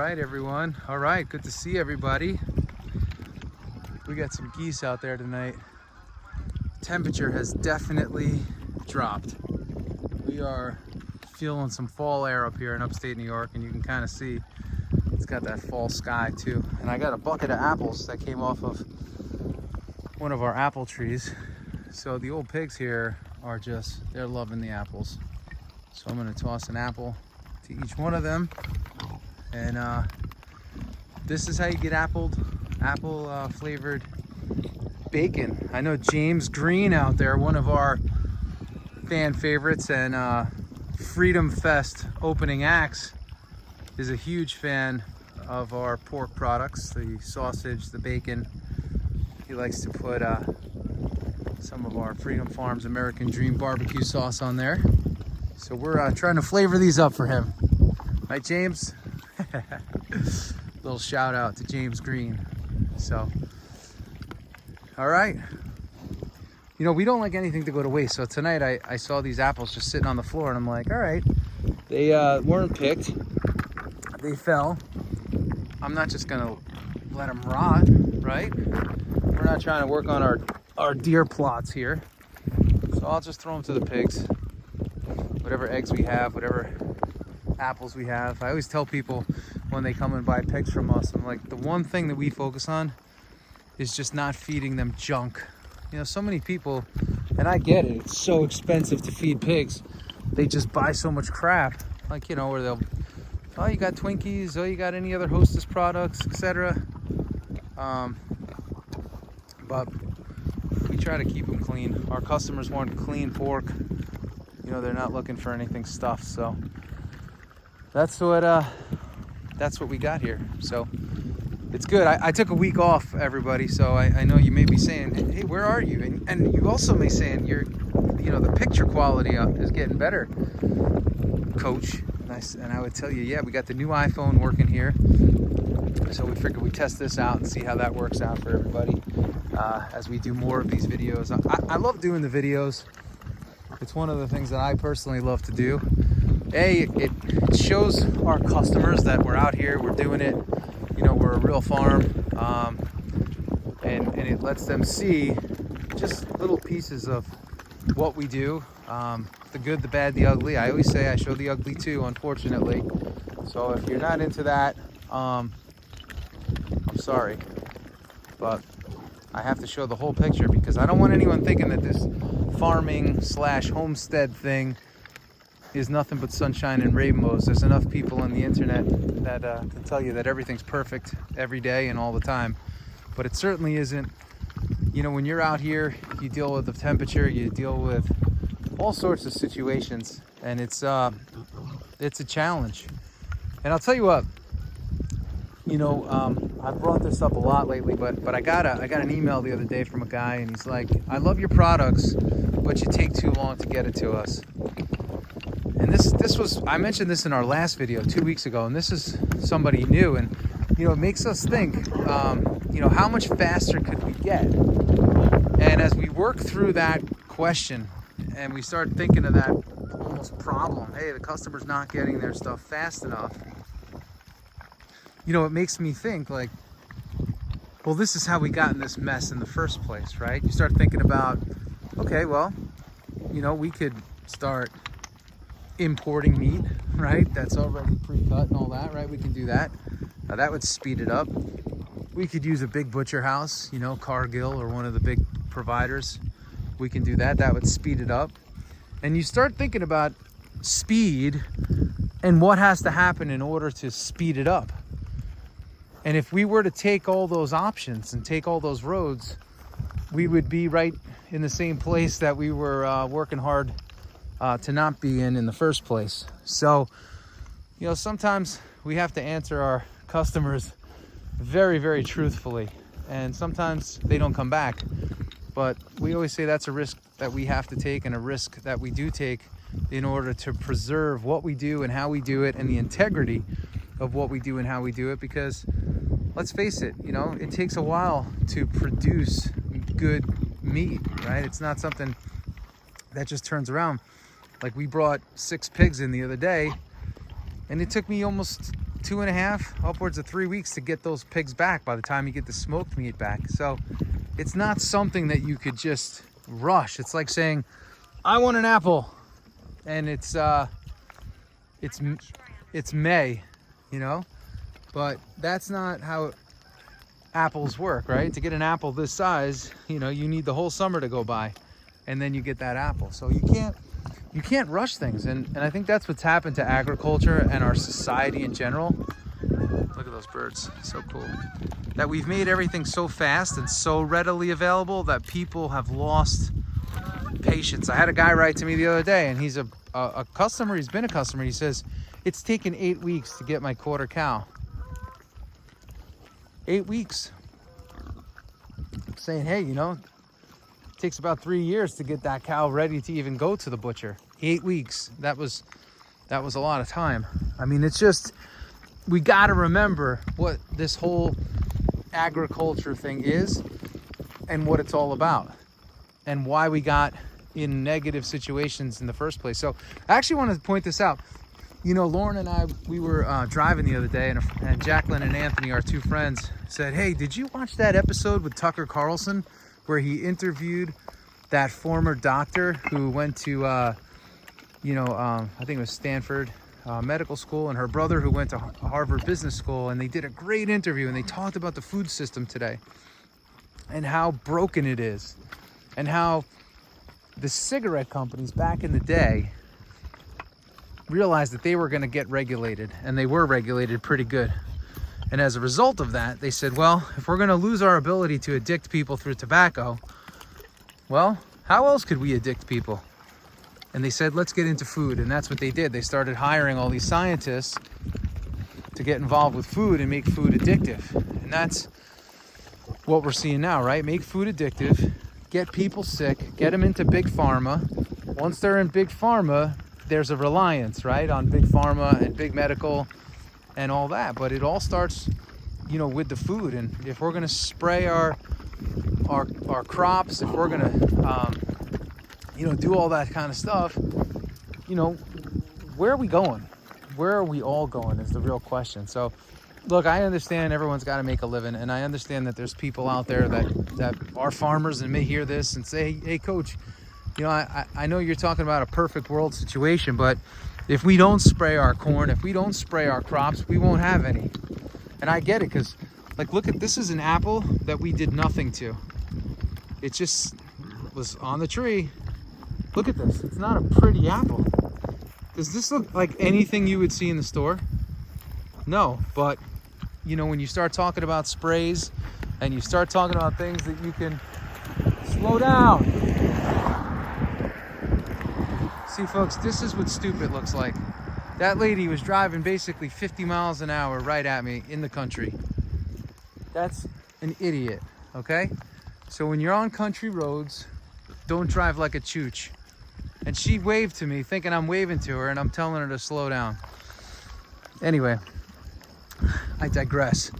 right, everyone. All right, good to see everybody. We got some geese out there tonight. Temperature has definitely dropped. We are feeling some fall air up here in upstate New York, and you can kind of see it's got that fall sky too. And I got a bucket of apples that came off of one of our apple trees. So the old pigs here are they're loving the apples. So I'm gonna toss an apple to each one of them. And this is how you get apple flavored bacon. I know James Greene out there, one of our fan favorites and Freedom Fest opening acts, is a huge fan of our pork products, the sausage, the bacon. He likes to put some of our Freedom Farms American Dream barbecue sauce on there. So we're trying to flavor these up for him. Right, James? Little shout out to James Greene. So, all right. You know, we don't like anything to go to waste. So tonight I saw these apples just sitting on the floor, and I'm like, all right, they weren't picked. They fell. I'm not just gonna let them rot, right? We're not trying to work on our deer plots here. So I'll just throw them to the pigs. Whatever eggs we have, whatever apples we have. I always tell people when they come and buy pigs from us, I'm like, the one thing that we focus on is just not feeding them junk. You know, so many people, and I get it, it's so expensive to feed pigs. They just buy so much crap. Like, you know, where they'll, oh, you got Twinkies, oh, you got any other Hostess products, etc. But we try to keep them clean. Our customers want clean pork. You know, they're not looking for anything stuffed. So that's what we got here. So it's good. I took a week off, everybody. So I know you may be saying, hey, where are you? And you also may be saying, the picture quality is getting better, Coach. And I would tell you, yeah, we got the new iPhone working here. So we figured we'd test this out and see how that works out for everybody as we do more of these videos. I love doing the videos. It's one of the things that I personally love to do. It shows our customers that we're out here, we're doing it, you know, we're a real farm, and it lets them see just little pieces of what we do, the good, the bad, the ugly. I always say I show the ugly too, unfortunately. So if you're not into that, I'm sorry, but I have to show the whole picture because I don't want anyone thinking that this farming / homestead thing is nothing but sunshine and rainbows. There's enough people on the internet that can tell you that everything's perfect every day and all the time, but it certainly isn't. You know, when you're out here, you deal with the temperature, you deal with all sorts of situations, and it's a challenge. And I'll tell you what, you know, I've brought this up a lot lately, but I got an email the other day from a guy, and he's like, I love your products, but you take too long to get it to us. And this was, I mentioned this in our last video 2 weeks ago, and this is somebody new, and you know, it makes us think, you know, how much faster could we get? And as we work through that question and we start thinking of that almost problem, hey, the customer's not getting their stuff fast enough, you know, it makes me think like, well, this is how we got in this mess in the first place, right? You start thinking about, okay, well, you know, we could start importing meat, right? That's already pre-cut and all that, right? We can do that. Now that would speed it up. We could use a big butcher house, you know, Cargill or one of the big providers. We can do that. That would speed it up. And you start thinking about speed and what has to happen in order to speed it up. And if we were to take all those options and take all those roads, we would be right in the same place that we were working hard to not be in the first place. So, you know, sometimes we have to answer our customers very, very truthfully, and sometimes they don't come back. But we always say that's a risk that we have to take, and a risk that we do take in order to preserve what we do and how we do it, and the integrity of what we do and how we do it. Because let's face it, you know, it takes a while to produce good meat, right? It's not something that just turns around. Like, we brought 6 pigs in the other day, and it took me almost 2.5, upwards of 3 weeks to get those pigs back by the time you get the smoked meat back. So it's not something that you could just rush. It's like saying, I want an apple, and it's May, you know, but that's not how apples work, right? To get an apple this size, you know, you need the whole summer to go by, and then you get that apple. So you can't rush things, and I think that's what's happened to agriculture and our society in general. Look at those birds, so cool. That we've made everything so fast and so readily available that people have lost patience. I had a guy write to me the other day, and he's a customer. He's been a customer. He says, it's taken 8 weeks to get my quarter cow. 8 weeks. I'm saying, hey, you know, it takes about 3 years to get that cow ready to even go to the butcher. 8 weeks. That was a lot of time. I mean, it's just, we got to remember what this whole agriculture thing is and what it's all about and why we got in negative situations in the first place. So I actually want to point this out. You know, Lauren and I, we were driving the other day, and Jacqueline and Anthony, our two friends, said, hey, did you watch that episode with Tucker Carlson where he interviewed that former doctor who went to, I think it was Stanford Medical School, and her brother who went to Harvard Business School, and they did a great interview, and they talked about the food system today and how broken it is, and how the cigarette companies back in the day realized that they were going to get regulated, and they were regulated pretty good. And as a result of that, they said, well, if we're going to lose our ability to addict people through tobacco, well, how else could we addict people? And they said, let's get into food. And that's what they did. They started hiring all these scientists to get involved with food and make food addictive. And that's what we're seeing now, right? Make food addictive, get people sick, get them into big pharma. Once they're in big pharma, there's a reliance, right, on big pharma and big medical and all that. But it all starts, you know, with the food. And if we're going to spray our crops, if we're going to, do all that kind of stuff, you know, where are we going? Where are we all going is the real question. So, look, I understand everyone's got to make a living, and I understand that there's people out there that are farmers and may hear this and say, hey, coach, you know, I know you're talking about a perfect world situation, but if we don't spray our corn, if we don't spray our crops, we won't have any. And I get it, because, like, look at, this is an apple that we did nothing to. It just was on the tree. Look at this. It's not a pretty apple. Does this look like anything you would see in the store? No, but, you know, when you start talking about sprays and you start talking about things that you can slow down. See, folks, this is what stupid looks like. That lady was driving basically 50 miles an hour right at me in the country. That's an idiot, okay? So when you're on country roads, don't drive like a chooch. And she waved to me thinking I'm waving to her, and I'm telling her to slow down. Anyway, I digress.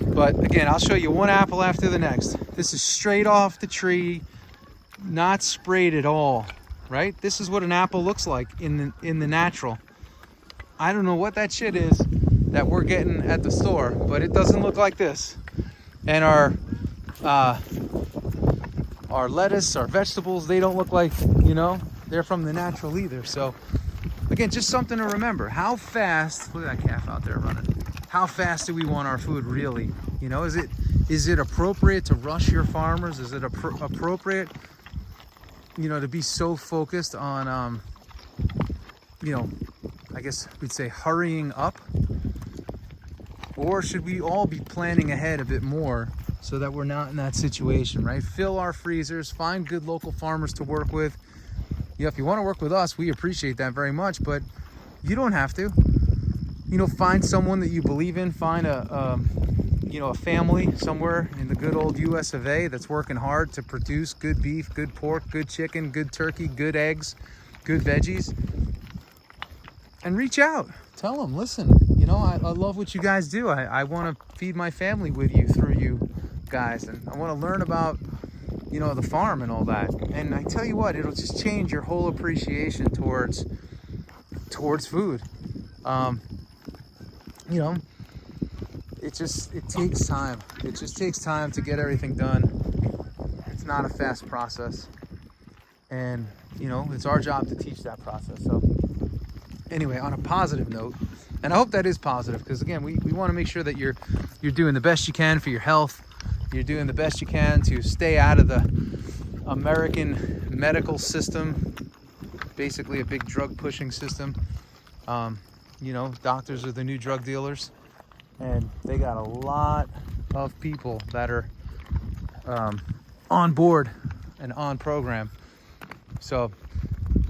But again, I'll show you one apple after the next. This is straight off the tree, not sprayed at all, right? This is what an apple looks like in the natural. I don't know what that shit is that we're getting at the store, but it doesn't look like this. And our lettuce, our vegetables, they don't look like, you know, they're from the natural either. So again, just something to remember. How fast, look at that calf out there running. How fast do we want our food really? You know, is it appropriate to rush your farmers? Is it appropriate, you know, to be so focused on, you know, I guess we'd say hurrying up? Or should we all be planning ahead a bit more so that we're not in that situation, right? Fill our freezers, find good local farmers to work with. You know, if you want to work with us, we appreciate that very much, but you don't have to. You know, find someone that you believe in, find a family somewhere in the good old US of A that's working hard to produce good beef, good pork, good chicken, good turkey, good eggs, good veggies. And reach out, tell them, listen, you know, I love what you guys do. I want to feed my family with you through you guys, and I want to learn about, you know, the farm and all that. And I tell you what, it'll just change your whole appreciation towards food. You know, it takes time. It just takes time to get everything done. It's not a fast process. And, you know, it's our job to teach that process. So anyway, on a positive note, and I hope that is positive, because again, we want to make sure that you're doing the best you can for your health. You're doing the best you can to stay out of the American medical system, basically a big drug pushing system. You know, doctors are the new drug dealers, and they got a lot of people that are on board and on program. So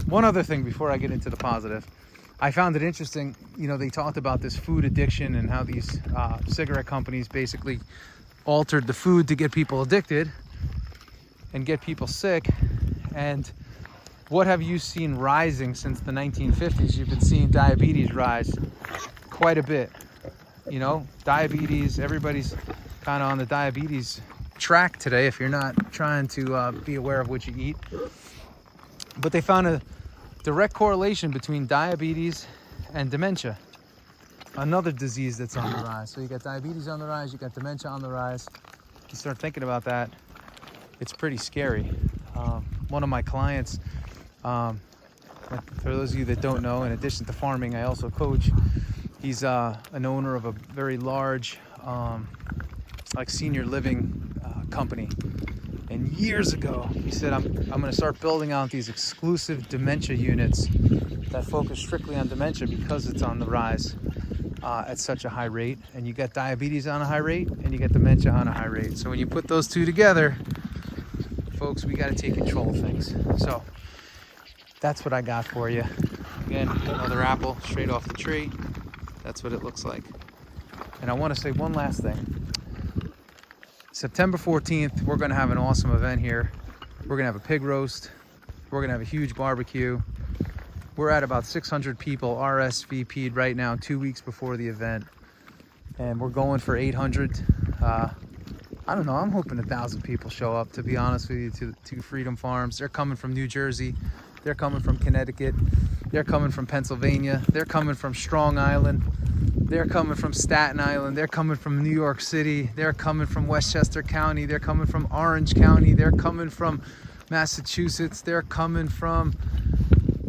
one other thing before I get into the positive, I found it interesting, you know, they talked about this food addiction and how these cigarette companies basically altered the food to get people addicted and get people sick. And what have you seen rising since the 1950s? You've been seeing diabetes rise quite a bit. You know, diabetes, everybody's kind of on the diabetes track today if you're not trying to be aware of what you eat. But they found a direct correlation between diabetes and dementia, another disease that's on the rise. So you got diabetes on the rise, you got dementia on the rise. You start thinking about that, it's pretty scary. One of my clients, for those of you that don't know, in addition to farming, I also coach. He's an owner of a very large like senior living company. And years ago, he said, I'm going to start building out these exclusive dementia units that focus strictly on dementia because it's on the rise at such a high rate. And you got diabetes on a high rate, and you got dementia on a high rate. So when you put those two together, folks, we got to take control of things. So that's what I got for you. Again, another apple straight off the tree. That's what it looks like. And I want to say one last thing. September 14th, we're going to have an awesome event here. We're going to have a pig roast. We're going to have a huge barbecue. We're at about 600 people RSVP'd right now, 2 weeks before the event. And we're going for 800. I don't know, I'm hoping 1,000 people show up, to be honest with you, to Freedom Farms. They're coming from New Jersey. They're coming from Connecticut. They're coming from Pennsylvania. They're coming from Strong Island. They're coming from Staten Island. They're coming from New York City. They're coming from Westchester County. They're coming from Orange County. They're coming from Massachusetts. They're coming from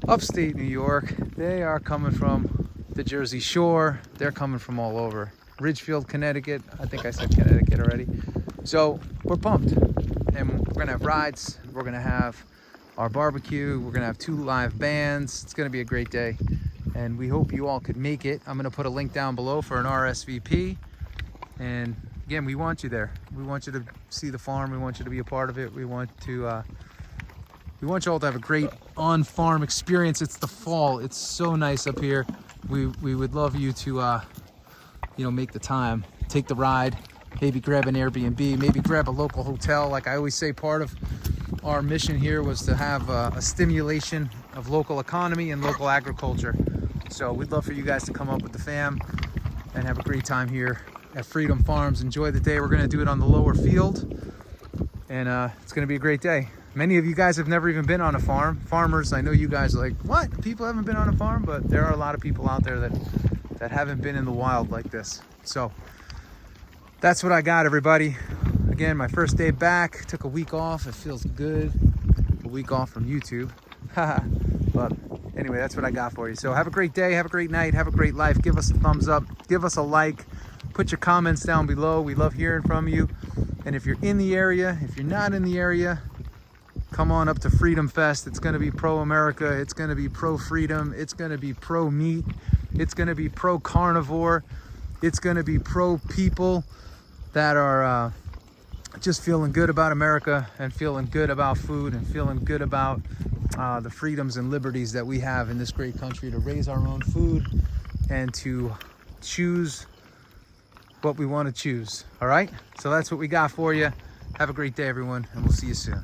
Upstate New York. They are coming from the Jersey Shore. They're coming from all over. Ridgefield, Connecticut. I think I said Connecticut already. So we're pumped. And we're going to have rides. We're going to have our barbecue. We're going to have 2 live bands. It's going to be a great day. And we hope you all could make it. I'm going to put a link down below for an RSVP. And again, we want you there. We want you to see the farm. We want you to be a part of it. We want you all to have a great on-farm experience. It's the fall. It's so nice up here. We would love you to, you know, make the time, take the ride, maybe grab an Airbnb, maybe grab a local hotel. Like I always say, part of our mission here was to have a stimulation of local economy and local agriculture. So we'd love for you guys to come up with the fam and have a great time here at Freedom Farms. Enjoy the day. We're going to do it on the lower field, and it's going to be a great day. Many of you guys have never even been on a farm. Farmers, I know you guys are like, what? People haven't been on a farm? But there are a lot of people out there that haven't been in the wild like this. So that's what I got, everybody. Again, my first day back. Took a week off. It feels good. A week off from YouTube. But anyway, that's what I got for you. So have a great day. Have a great night. Have a great life. Give us a thumbs up. Give us a like. Put your comments down below. We love hearing from you. And if you're in the area, if you're not in the area, come on up to Freedom Fest. It's going to be pro-America. It's going to be pro-freedom. It's going to be pro-meat. It's going to be pro-carnivore. It's going to be pro-people that are just feeling good about America and feeling good about food and feeling good about the freedoms and liberties that we have in this great country to raise our own food and to choose what we want to choose. All right? So that's what we got for you. Have a great day, everyone, and we'll see you soon.